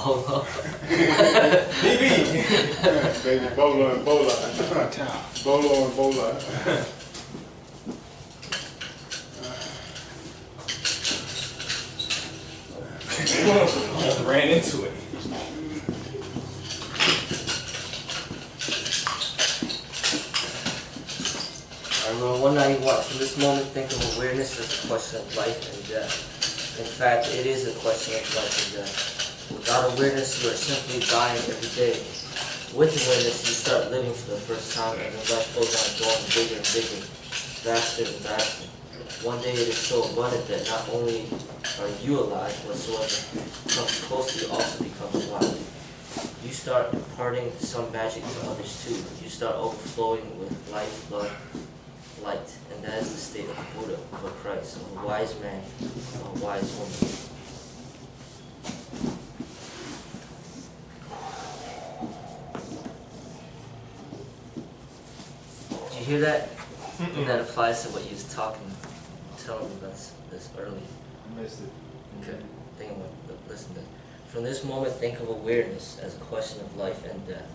Bolo. BB. Baby Bolo and Bola. Bolo and Bola. Ran into it. Alright, 191. From this moment, think of awareness as a question of life and death. In fact, it is a question of life and death. Without awareness, you are simply dying every day. With awareness, you start living for the first time, and your life goes on going bigger and bigger, faster and faster. One day it is so abundant that not only are you alive, whatsoever comes close to you also becomes alive. You start imparting some magic to others too. You start overflowing with life, love, light, and that is the state of a Buddha, of a Christ, of a wise man, of a wise woman. Did you hear that? And that applies to what you was telling me about this earlier. I missed it. Okay, listen to this. From this moment, think of awareness as a question of life and death.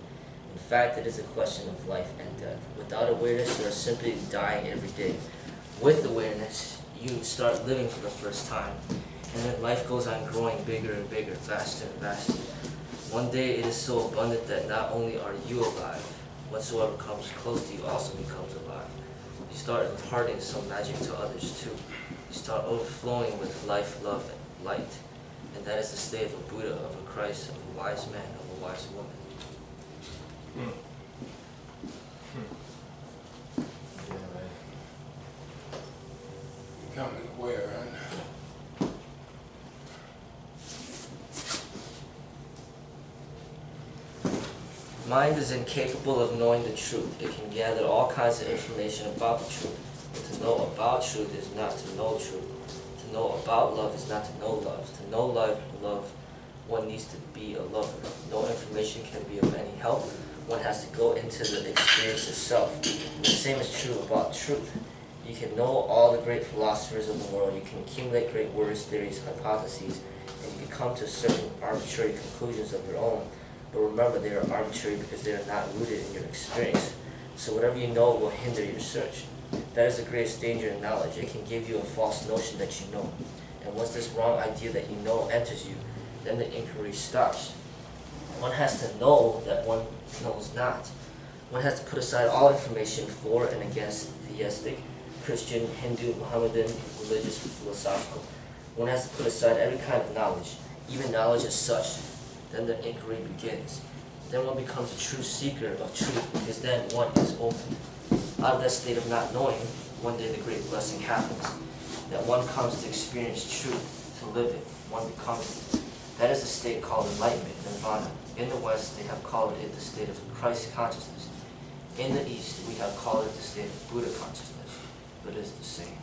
In fact, it is a question of life and death. Without awareness, you are simply dying every day. With awareness, you start living for the first time, and then life goes on growing bigger and bigger, faster and faster. One day it is so abundant that not only are you alive, whatsoever comes close to you also becomes alive. You start imparting some magic to others too. You start overflowing with life, love, and light. And that is the state of a Buddha, of a Christ, of a wise man, of a wise woman. Yeah, right. Becoming aware, right? Mind is incapable of knowing the truth. It can gather all kinds of information about the truth. But to know about truth is not to know truth. To know about love is not to know love. To know love, one needs to be a lover. No information can be of any help. One has to go into the experience itself. The same is true about truth. You can know all the great philosophers of the world. You can accumulate great words, theories, hypotheses, and you can come to certain arbitrary conclusions of your own. But remember, they are arbitrary because they are not rooted in your experience. So whatever you know will hinder your search. That is the greatest danger in knowledge. It can give you a false notion that you know. And once this wrong idea that you know enters you, then the inquiry stops. One has to know that one knows not. One has to put aside all information for and against theistic, Christian, Hindu, Mohammedan, religious, philosophical. One has to put aside every kind of knowledge, even knowledge as such. Then the inquiry begins. Then one becomes a true seeker of truth, because then one is open. Out of that state of not knowing, one day the great blessing happens, that one comes to experience truth, to live it, one becomes it. That is the state called enlightenment, nirvana. In the West, they have called it the state of Christ consciousness. In the East, we have called it the state of Buddha consciousness, but it is the same.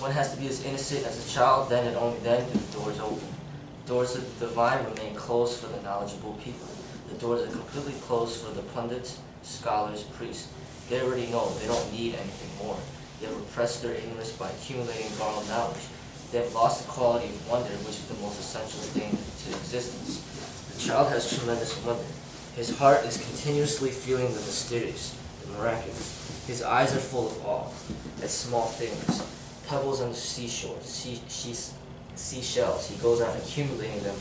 One has to be as innocent as a child, then and only then do the doors open. The doors of the divine remain closed for the knowledgeable people. The doors are completely closed for the pundits, scholars, priests. They already know, they don't need anything more. They have repressed their ignorance by accumulating borrowed knowledge. They have lost the quality of wonder, which is the most essential thing to existence. The child has tremendous wonder. His heart is continuously feeling the mysterious, the miraculous. His eyes are full of awe at small things. Pebbles on the seashore, seashells. He goes on accumulating them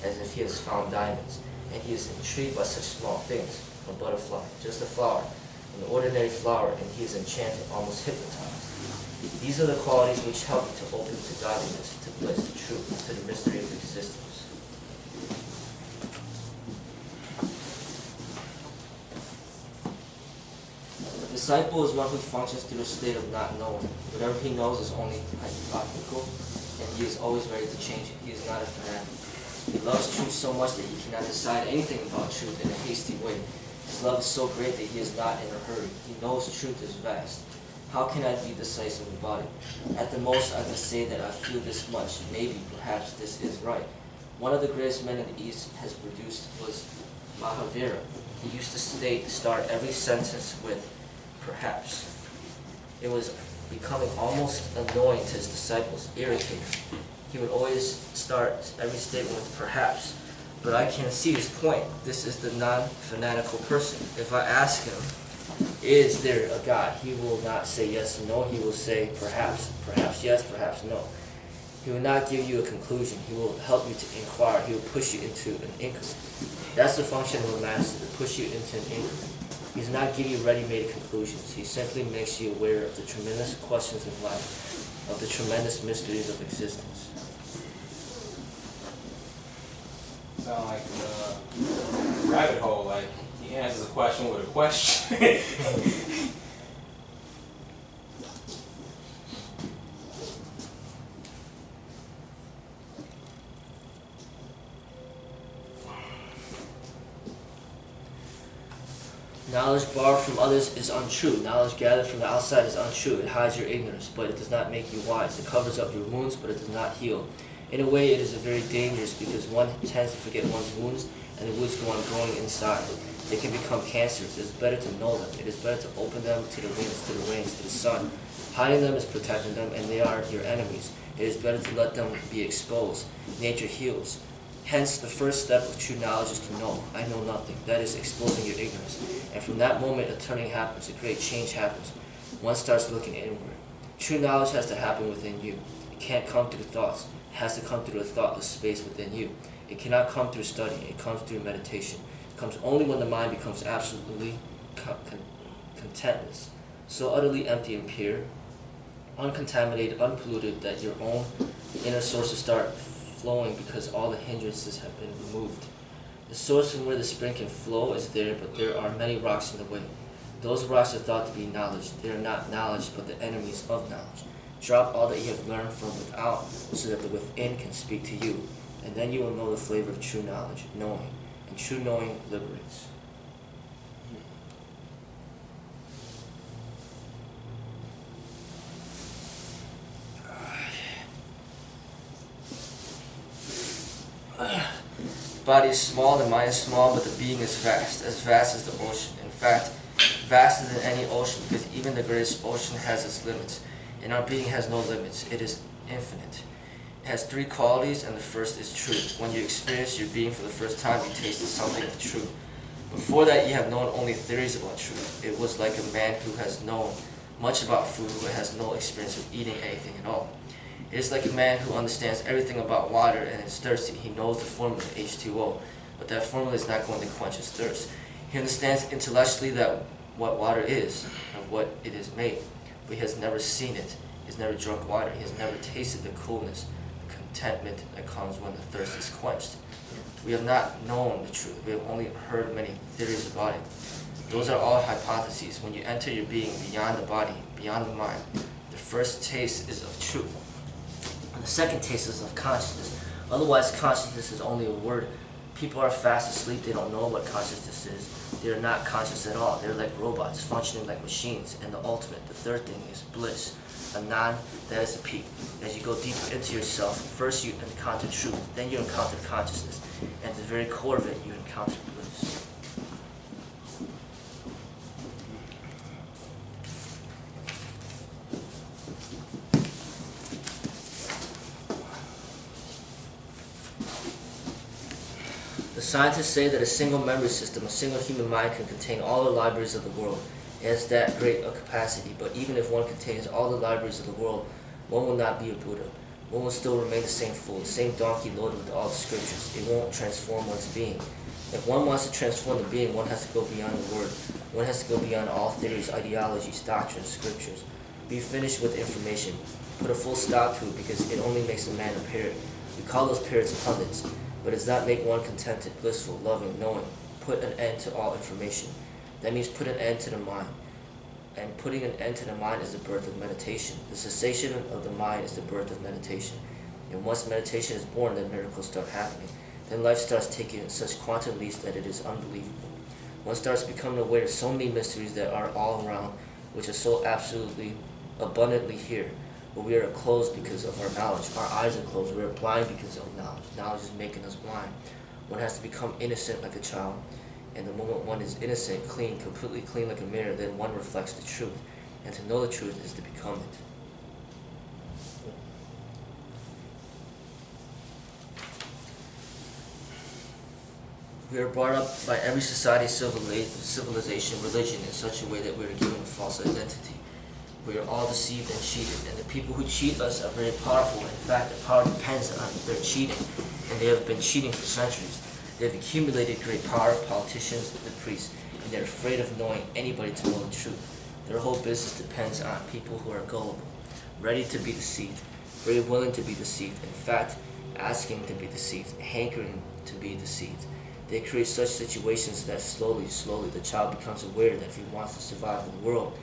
as if he has found diamonds. And he is intrigued by such small things. A butterfly, just a flower, an ordinary flower, and he is enchanted, almost hypnotized. These are the qualities which help you to open to godliness, to bliss, to truth, to the mystery of existence. The disciple is one who functions through a state of not knowing. Whatever he knows is only hypothetical, and he is always ready to change it. He is not a fanatic. He loves truth so much that he cannot decide anything about truth in a hasty way. His love is so great that he is not in a hurry. He knows truth is vast. How can I be decisive about it? At the most, I can say that I feel this much. Maybe, perhaps, this is right. One of the greatest men in the East has produced was Mahavira. He used to start every sentence with, perhaps. It was becoming almost annoying to his disciples, irritating. He would always start every statement with perhaps, but I can see his point. This is the non-fanatical person. If I ask him, is there a God? He will not say yes or no. He will say perhaps yes, perhaps no. He will not give you a conclusion. He will help you to inquire. He will push you into an inquiry. That's the function of a master, to push you into an inquiry. He does not give you ready-made conclusions. He simply makes you aware of the tremendous questions of life, of the tremendous mysteries of existence. Sound like a rabbit hole, like he answers a question with a question. Knowledge borrowed from others is untrue. Knowledge gathered from the outside is untrue. It hides your ignorance, but it does not make you wise. It covers up your wounds, but it does not heal. In a way, it is very dangerous because one tends to forget one's wounds, and the wounds go on growing inside. They can become cancerous. It is better to know them. It is better to open them to the winds, to the rains, to the sun. Hiding them is protecting them, and they are your enemies. It is better to let them be exposed. Nature heals. Hence, the first step of true knowledge is to know. I know nothing. That is exposing your ignorance. And from that moment, a turning happens. A great change happens. One starts looking inward. True knowledge has to happen within you. It can't come through thoughts. It has to come through a thoughtless space within you. It cannot come through study. It comes through meditation. It comes only when the mind becomes absolutely contentless, so utterly empty and pure, uncontaminated, unpolluted, that your own inner sources start flowing because all the hindrances have been removed. The source from where the spring can flow is there, but there are many rocks in the way. Those rocks are thought to be knowledge. They are not knowledge, but the enemies of knowledge. Drop all that you have learned from without, so that the within can speak to you, and then you will know the flavor of true knowledge, knowing, and true knowing liberates. The body is small, the mind is small, but the being is vast as the ocean. In fact, vaster than any ocean, because even the greatest ocean has its limits, and our being has no limits. It is infinite. It has three qualities, and the first is truth. When you experience your being for the first time, you tasted something of truth. Before that, you have known only theories about truth. It was like a man who has known much about food, but has no experience of eating anything at all. It is like a man who understands everything about water and is thirsty. He knows the formula H2O, but that formula is not going to quench his thirst. He understands intellectually that what water is and what it is made, but he has never seen it. He has never drunk water. He has never tasted the coolness, the contentment that comes when the thirst is quenched. We have not known the truth. We have only heard many theories about it. Those are all hypotheses. When you enter your being beyond the body, beyond the mind, the first taste is of truth. And the second taste is of consciousness. Otherwise, consciousness is only a word. People are fast asleep. They don't know what consciousness is. They are not conscious at all. They're like robots, functioning like machines. And the ultimate, the third thing, is bliss. A non, that is a peak. As you go deeper into yourself, first you encounter truth, then you encounter consciousness. And at the very core of it, you encounter bliss. The scientists say that a single memory system, a single human mind, can contain all the libraries of the world. It has that great a capacity, but even if one contains all the libraries of the world, one will not be a Buddha. One will still remain the same fool, the same donkey loaded with all the scriptures. It won't transform one's being. If one wants to transform the being, one has to go beyond the word. One has to go beyond all theories, ideologies, doctrines, scriptures. Be finished with information. Put a full stop to it, because it only makes a man a parrot. We call those parrots pundits, but it does not make one contented, blissful, loving, knowing. Put an end to all information. That means put an end to the mind. And putting an end to the mind is the birth of meditation. The cessation of the mind is the birth of meditation. And once meditation is born, then miracles start happening. Then life starts taking such quantum leaps that it is unbelievable. One starts becoming aware of so many mysteries that are all around, which are so absolutely, abundantly here. But we are closed because of our knowledge. Our eyes are closed. We are blind because of knowledge. Knowledge is making us blind. One has to become innocent like a child. And the moment one is innocent, clean, completely clean like a mirror, then one reflects the truth. And to know the truth is to become it. We are brought up by every society, civilization, religion in such a way that we are given a false identity. We are all deceived and cheated, and the people who cheat us are very powerful. In fact, the power depends on their cheating, and they have been cheating for centuries. They have accumulated great power, politicians, the priests, and they are afraid of knowing anybody to know the truth. Their whole business depends on people who are gullible, ready to be deceived, very willing to be deceived, in fact, asking to be deceived, hankering to be deceived. They create such situations that slowly, the child becomes aware that if he wants to survive in the world,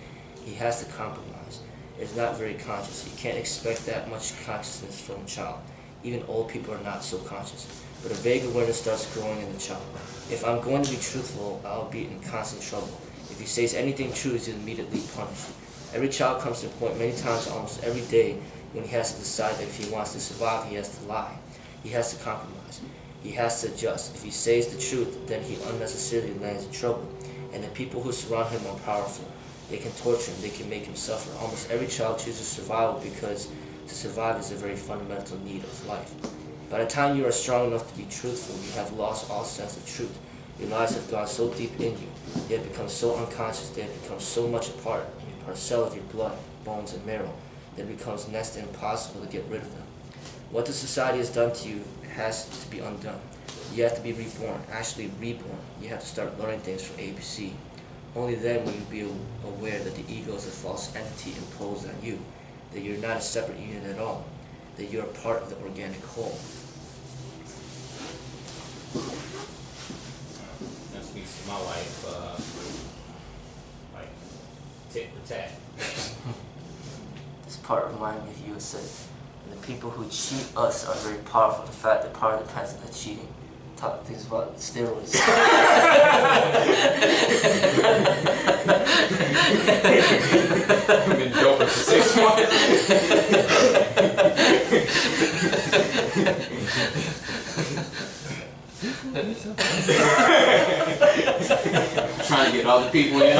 he has to compromise. It's not very conscious. You can't expect that much consciousness from a child. Even old people are not so conscious. But a vague awareness starts growing in the child. If I'm going to be truthful, I'll be in constant trouble. If he says anything true, he's immediately punished. Every child comes to a point many times, almost every day, when he has to decide that if he wants to survive, he has to lie. He has to compromise. He has to adjust. If he says the truth, then he unnecessarily lands in trouble. And the people who surround him are powerful. They can torture him. They can make him suffer. Almost every child chooses survival because to survive is a very fundamental need of life. By the time you are strong enough to be truthful, you have lost all sense of truth. Your lives have gone so deep in you. They have become so unconscious. They have become so much a part, a parcel of your blood, bones, and marrow, that it becomes next to impossible to get rid of them. What the society has done to you has to be undone. You have to be reborn, actually reborn. You have to start learning things from ABC. Only then will you be aware that the ego is a false entity imposed on you, that you're not a separate unit at all, that you're a part of the organic whole. That speaks to my life, like tit for tat. This part reminded me of you. It said, and the people who cheat us are very powerful. The fact that power depends on the cheating. Talk things about steroids. I've been joking for 6 months. Trying to get other people in.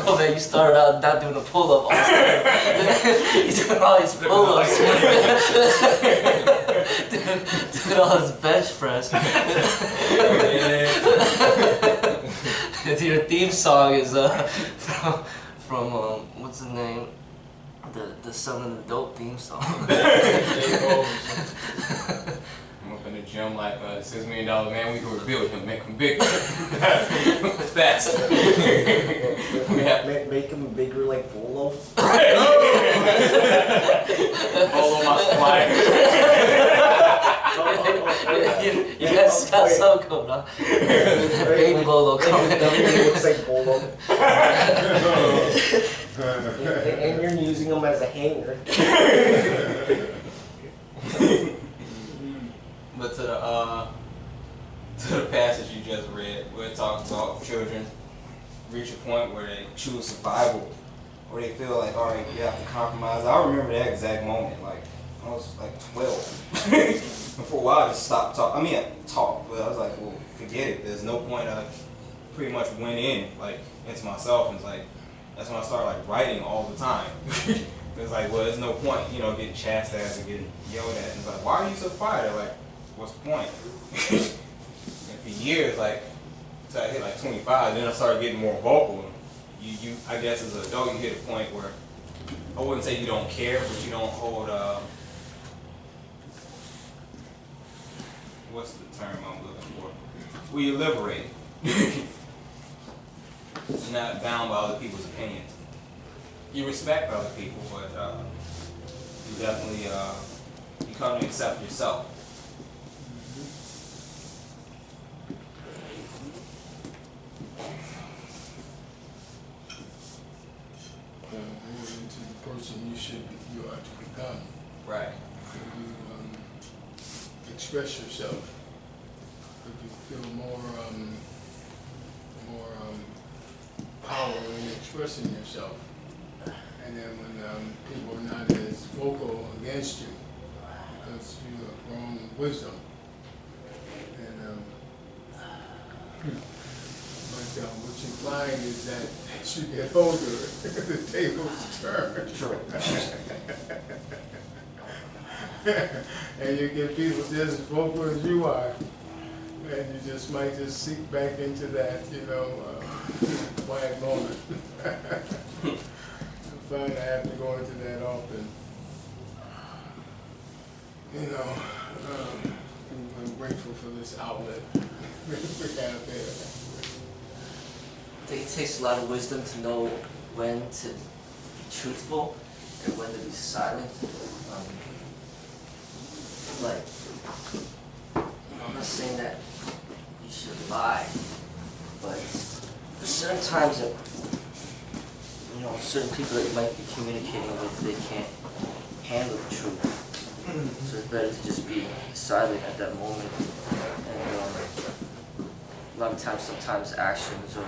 Oh man, you started out not doing a pull-up. You doing all these pull-ups. doing all this bench press. Your theme song is from what's the name? The Selling the Dope theme song. I'm up in the gym like a $6 million man. We can rebuild him, make him bigger. Fast. Make him bigger like Bolo. Bolo my supplier. Yes, that's so cool, huh? Baby Bolo coming. Everything looks like Bolo. And you're using him as a hanger. But to the passage you just read, where it talks about children reach a point where they choose survival, or they feel like, all right, you have to compromise. I remember that exact moment. Like I was like 12. And for a while, I just stopped talking. I mean, I talked, but I was like, well, forget it. There's no point. I pretty much went in like into myself, and it's like that's when I started like writing all the time. It's like, well, there's no point, you know, getting chastised and getting yelled at. And it's like, why are you so quiet? They're like, what's the point? And for years, like, until I hit like 25, then I started getting more vocal. You, I guess as an adult, you hit a point where, I wouldn't say you don't care, but you don't hold, what's the term I'm looking for? Well, you liberate. You're not bound by other people's opinions. You respect other people, but you definitely you come to accept yourself. Into the person you are to become. Right. You express yourself. You feel more power in expressing yourself. And then when people are not as vocal against you, because you have grown wisdom, and But what you're implying is that as you get older, the tables turn. True. And you get people just as vocal as you are. And you just might just sink back into that, quiet moment. I find I have to go into that often. I'm grateful for this outlet we have there. I think it takes a lot of wisdom to know when to be truthful and when to be silent. I'm not saying that you should lie, but there's certain times that, certain people that you might be communicating with, they can't handle the truth. So it's better to just be silent at that moment. And a lot of times, sometimes actions or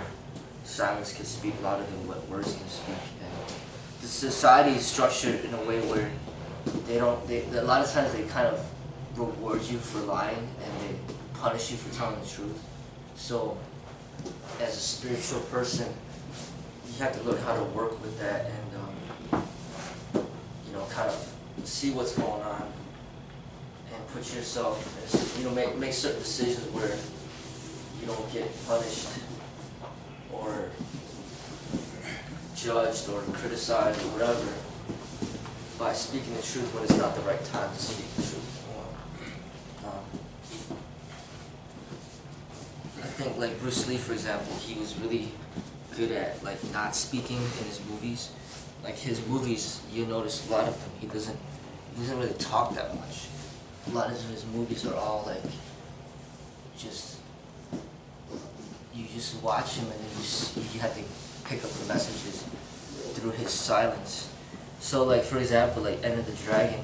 silence can speak louder than what words can speak. And the society is structured in a way where a lot of times they kind of reward you for lying and they punish you for telling the truth. So as a spiritual person, you have to learn how to work with that and kind of see what's going on and put yourself, make certain decisions where you don't get punished or judged or criticized or whatever by speaking the truth when it's not the right time to speak the truth. I think like Bruce Lee, for example, he was really good at not speaking in his movies. Like his movies, you notice a lot of them, he doesn't really talk that much. A lot of his movies are all you just watch him and then you have to pick up the messages through his silence. So for example, Enter the Dragon,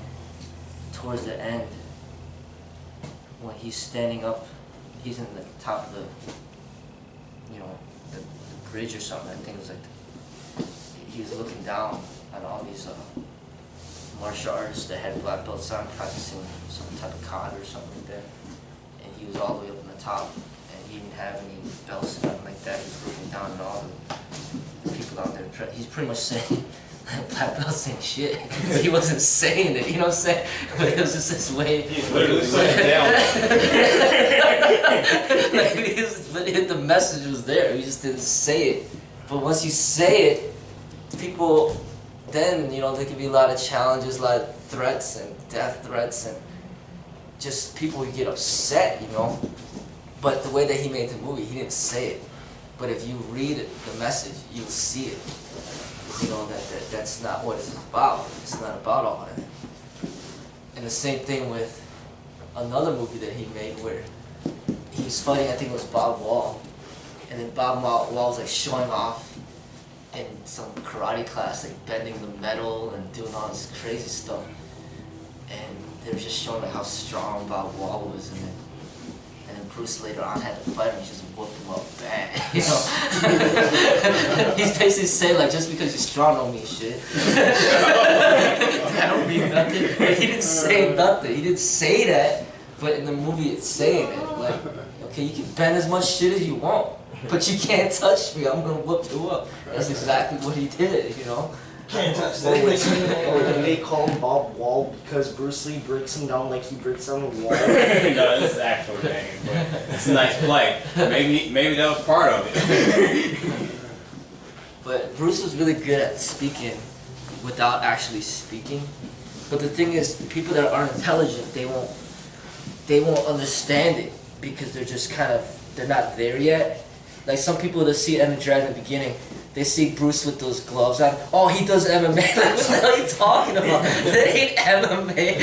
towards the end, when he's standing up, he's in the top of the bridge or something, I think it was he was looking down at all these martial artists that had black belts on, practicing some type of kata or something like that. And he was all the way up on the top, and he didn't have any belts or nothing like that. He was looking down at all the people out there. He's pretty much saying black belts ain't shit. He wasn't saying it, you know what I'm saying? But it was just this way. He's literally sitting down. But the message was there. He just didn't say it. But once you say it, people, then, there can be a lot of challenges, a lot of threats and death threats, and just people would get upset, But the way that he made the movie, he didn't say it. But if you read the message, you'll see it. That's not what it's about. It's not about all that. And the same thing with another movie that he made where he was fighting, I think it was Bob Wall. And then Bob Wall was showing off in some karate class, bending the metal and doing all this crazy stuff. And they were just showing how strong Bob Wall was in it. And then Bruce later on had to fight him, he just whooped him up bad, He's basically saying just because you're strong don't mean shit. That don't mean nothing. But he didn't say nothing. He didn't say that, but in the movie it's saying it. Okay, you can bend as much shit as you want, but you can't touch me. I'm gonna whoop you up. That's exactly what he did, Can't touch Or that. when they call him Bob Wall because Bruce Lee breaks him down like he breaks down a wall. No, this is the actual name, but it's a nice play. Maybe that was part of it. But Bruce was really good at speaking without actually speaking. But the thing is, people that aren't intelligent, they won't understand it because they're just they're not there yet. Some people that see Enter the Dragon in the beginning, they see Bruce with those gloves on. Oh, he does MMA. What the hell are you talking about? That ain't MMA.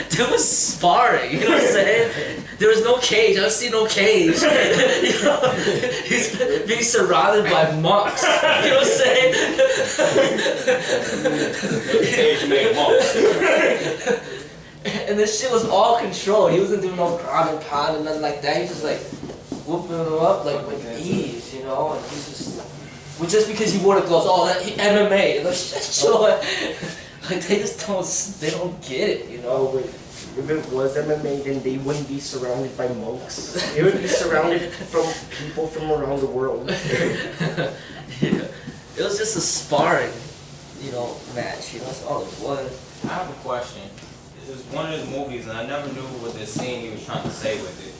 There was sparring, you know what I'm saying? There was no cage. I don't see no cage. He's being surrounded by monks. You know what I'm saying? Cage made monks. And this shit was all controlled. He wasn't doing no ground and pound and nothing like that. He was just whooping him up with ease, And he's just because he wore the gloves, MMA, they just don't get it, Oh, wait. if it was MMA, then they wouldn't be surrounded by monks. They would be surrounded from people from around the world. Yeah. It was just a sparring, match. That's all it was. I have a question. It was one of his movies, and I never knew what this scene he was trying to say with it.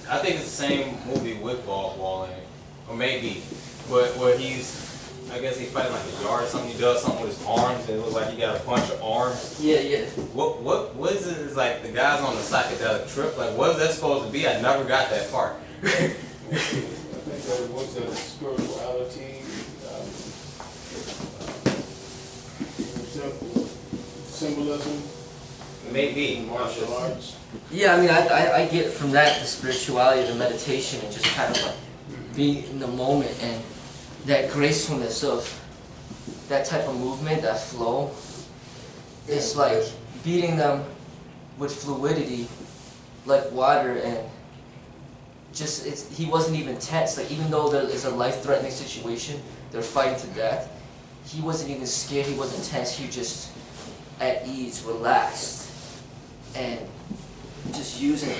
I think it's the same movie with Ball in it, or maybe, but where I guess he's fighting like a yard or something. He does something with his arms, and it looks like he got a bunch of arms. Yeah, yeah. What is it? It's like the guy's on the psychedelic trip. Like, what is that supposed to be? I never got that part. I think that was a spirituality, symbolism, Maybe. martial arts. Yeah, I mean, I get from that the spirituality, the meditation, and just kind of like being in the moment and that gracefulness of that type of movement, that flow. It's like beating them with fluidity, like water, and he wasn't even tense. Like, even though there is a life-threatening situation, they're fighting to death, he wasn't even scared, he wasn't tense, he was just at ease, relaxed, and just using,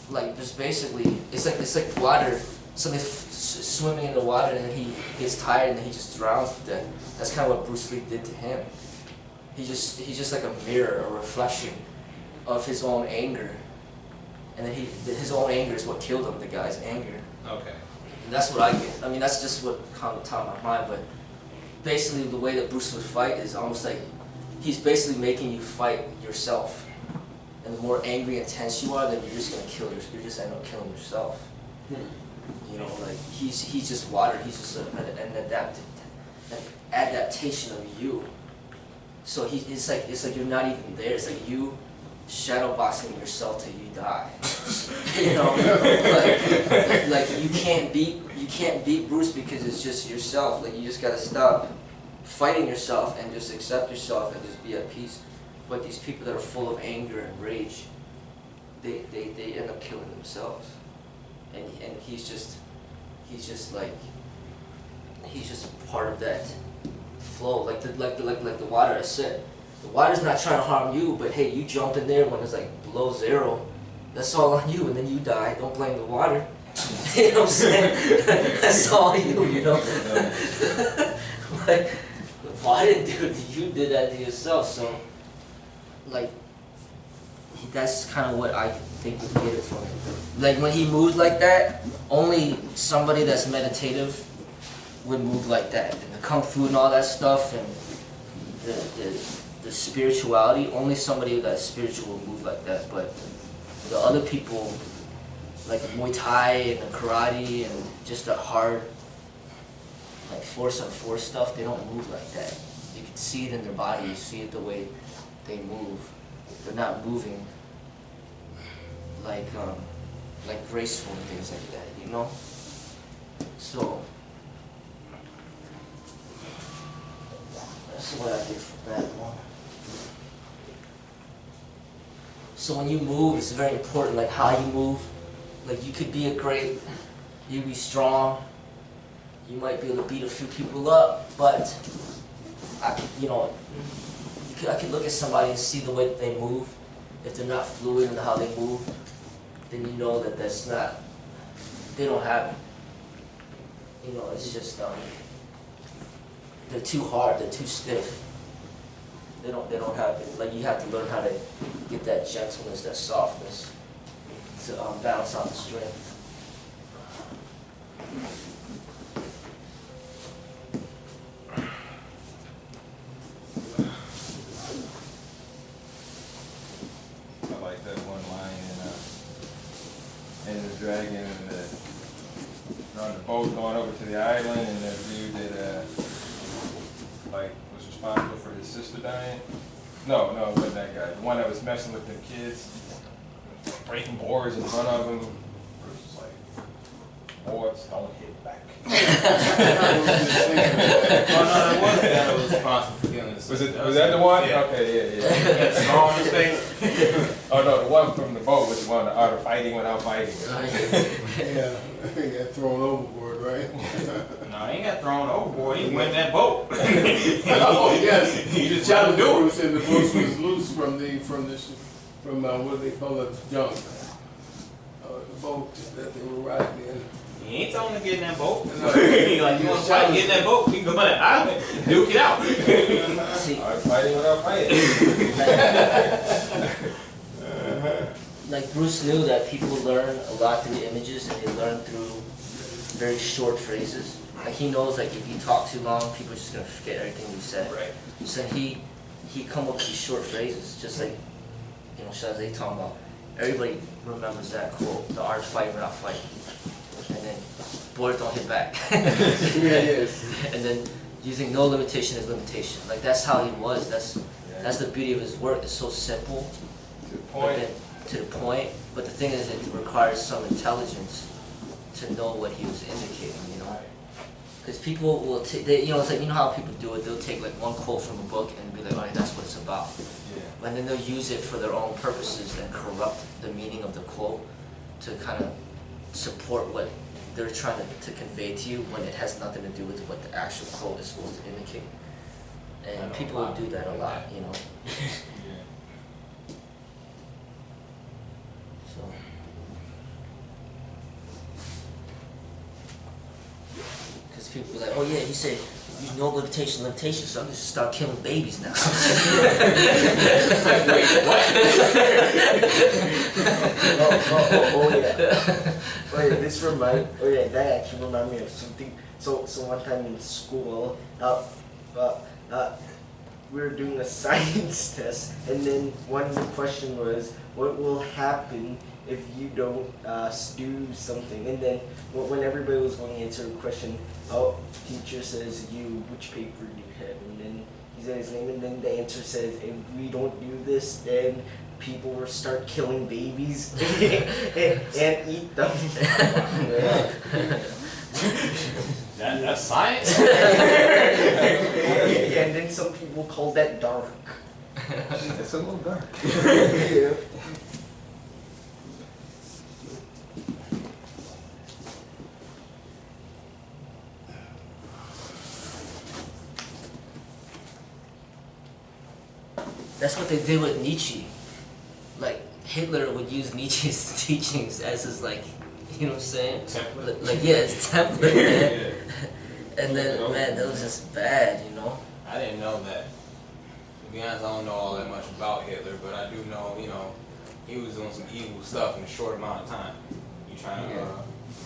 like, just basically, it's like water, something swimming in the water, and then he gets tired and then he just drowns to death. That's kind of what Bruce Lee did to him. He's just like a mirror, a reflection of his own anger. And then his own anger is what killed him, the guy's anger. Okay. And that's what I get. I mean, that's just what kind of top of my mind, but basically the way that Bruce would fight is almost like he's basically making you fight yourself. And the more angry and tense you are, then you're just gonna you're just end up killing yourself. Like he's just water, he's just an adaptation of you. So it's like you're not even there, it's like you shadow boxing yourself till you die. Like you can't beat Bruce because it's just yourself. Like, you just gotta stop fighting yourself and just accept yourself and just be at peace. But these people that are full of anger and rage, they end up killing themselves. And he's just part of that flow, like the water I said. The water's not trying to harm you, but hey, you jump in there when it's like below zero, that's all on you, and then you die. Don't blame the water. You know what I'm saying? That's all you know? Like, why did you did that to yourself? So, like, that's kind of what I think we get it from. Like, when he moves like that, only somebody that's meditative would move like that. And the kung fu and all that stuff, and the spirituality, only somebody that's spiritual would move like that. But the other people, like Muay Thai and the karate and just the hard, like force on force stuff, they don't move like that. You can see it in their body, you see it the way they move. They're not moving like graceful and things like that, So that's what I get from that one. So when you move, it's very important, like how you move. Like, you could be you be strong, you might be able to beat a few people up, but I could look at somebody and see the way that they move. If they're not fluid in how they move, then you know that they don't have it. It's just, they're too hard, they're too stiff. They don't have it. Like, you have to learn how to get that gentleness, that softness to balance out the strength. I like that one line in the dragon, and they're on the boat going over to the island, and that dude that was responsible for his sister dying. No, it wasn't that guy. The one that was messing with them kids, breaking boards in front of him. Bruce was like, boards don't hit back. Oh no, that was the guy that was responsible for killing his sister. Was that the one? Yeah. Okay, yeah. That's strong in his face. Oh no, the one from the boat was the one, the art of fighting without fighting. Yeah, he got thrown overboard, right? No, he ain't got thrown overboard. He went in that boat. Oh yes, He just tried to do it. Bruce, and the Bruce was loose from the from what do they call it, junk, the boat that they were riding in. You ain't telling him to get in that boat. No. Like, you want to fight, get in that boat. We can go on that island, duke it out. See, All right, fighting without fighting. like Bruce knew that people learn a lot through images, and they learn through very short phrases. Like he knows, like if you talk too long, people are just gonna forget everything you said. Right. So he come up with these short phrases, just like Shazay talking about. Everybody remembers that quote: "The art of fighting without fighting," and then bullets don't hit back. Yes. And then using no limitation is limitation. Like that's how he was. That's the beauty of his work. It's so simple. To the point. To the point, but the thing is, it requires some intelligence to know what he was indicating, because people will take, it's like, how people do it, they'll take like one quote from a book and be like, alright, that's what it's about. Yeah. And then they'll use it for their own purposes and corrupt the meaning of the quote to kind of support what they're trying to convey to you when it has nothing to do with what the actual quote is supposed to indicate. And people will do that a lot, So. Because people are like, oh yeah, he said, use no limitation, so I'm just start killing babies now. Wait, what? Oh yeah. That actually reminded me of something. So one time in school, we were doing a science test, and then one of the question was, what will happen if you don't do something? And then when everybody was going to answer a question, teacher says, which paper do you have? And then he said his name, and then the answer says, if we don't do this, then people will start killing babies and eat them. That's science? And then some people call that dark. It's a little dark. Yeah. That's what they did with Nietzsche. Like, Hitler would use Nietzsche's teachings as his, like, you know what I'm saying? Template. Like, yeah, it's template, man. And then, man, that was just bad, I didn't know that. To be honest, I don't know all that much about Hitler, but I do know, he was doing some evil stuff in a short amount of time. You trying to,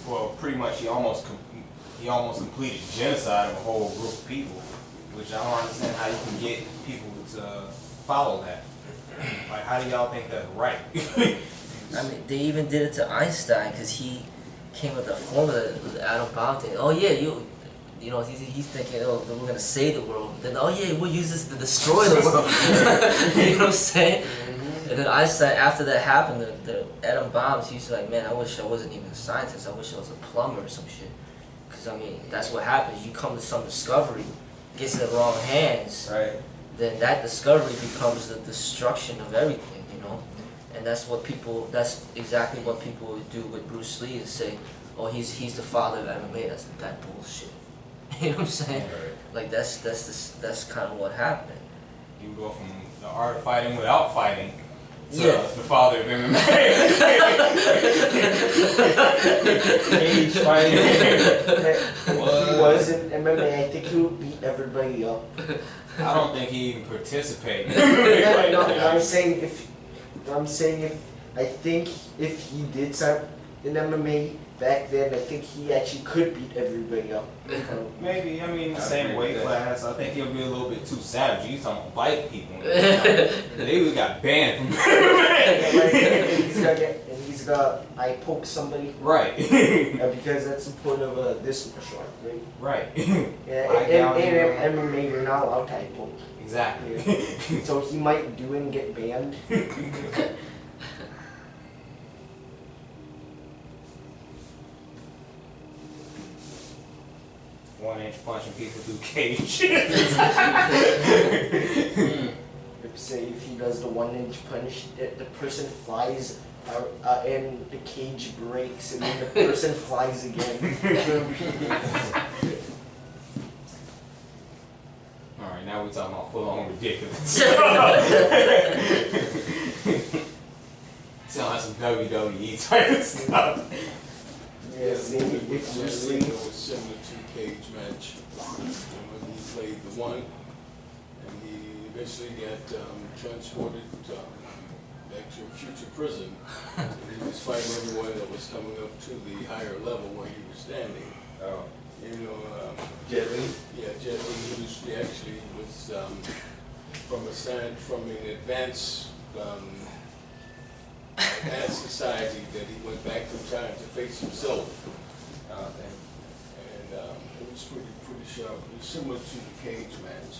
well, pretty much he almost completed genocide of a whole group of people, which I don't understand how you can get people to follow that. Like, how do y'all think that's right? I mean, they even did it to Einstein, because he came with the formula, the atom bomb thing. Oh yeah, he's thinking, oh, we're gonna save the world. Then, oh yeah, we'll use this to destroy the world. You know what I'm saying? And then Einstein, after that happened, the atom bombs, he's like, man, I wish I wasn't even a scientist. I wish I was a plumber or some shit. Because I mean, that's what happens. You come to some discovery, gets in the wrong hands. Right. Then that discovery becomes the destruction of everything, And that's exactly what people would do with Bruce Lee, is say, oh, he's the father of MMA. That's that bullshit. You know what I'm saying? Right. Like that's kind of what happened. You go from the art of fighting without fighting to Yeah. the father of MMA. Cage fighting. If he wasn't MMA, I think he would beat everybody up. I don't think he even participated. No, I'm saying I think if he did some in MMA back then, I think he actually could beat everybody up. Maybe, I mean, the same weight class. I think he'll be a little bit too savage. He's talking about bite people. They even got banned from And he's got I poke somebody. Right. Because that's the point of this martial art, right? Right. Yeah, in MMA, you're not allowed to eye poke. Exactly. Yeah. So he might do it and get banned. 1-inch punching people through cage. Say if he does the 1-inch punch, the person flies and the cage breaks, and then the person flies again. Alright, now we're talking about full on ridiculous. WWE type of stuff. Yeah, see, if Jet Bruce Li Lee, was similar to Cage match. And when he played the one, and he eventually got transported back to a future prison. And he was fighting everyone that was coming up to the higher level where he was standing. Oh. You know, Jet Li? yeah, Jet Li, he actually was from an advanced society that he went back through time to face himself. Okay. And it was pretty sharp. It was similar to the Cage match.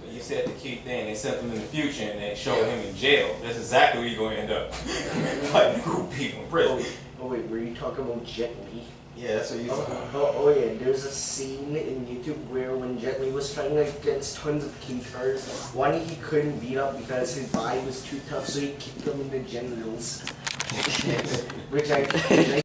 You said the key thing, they sent him in the future and they showed him in jail. That's exactly where you're going to end up. Fighting a group of people in prison. oh wait, were you talking about Jet Li? Yeah, that's what you said. Oh yeah, there's a scene in YouTube where when Jet Li was fighting against tons of cagers, one he couldn't beat up because his body was too tough, so he kicked him in the genitals. which I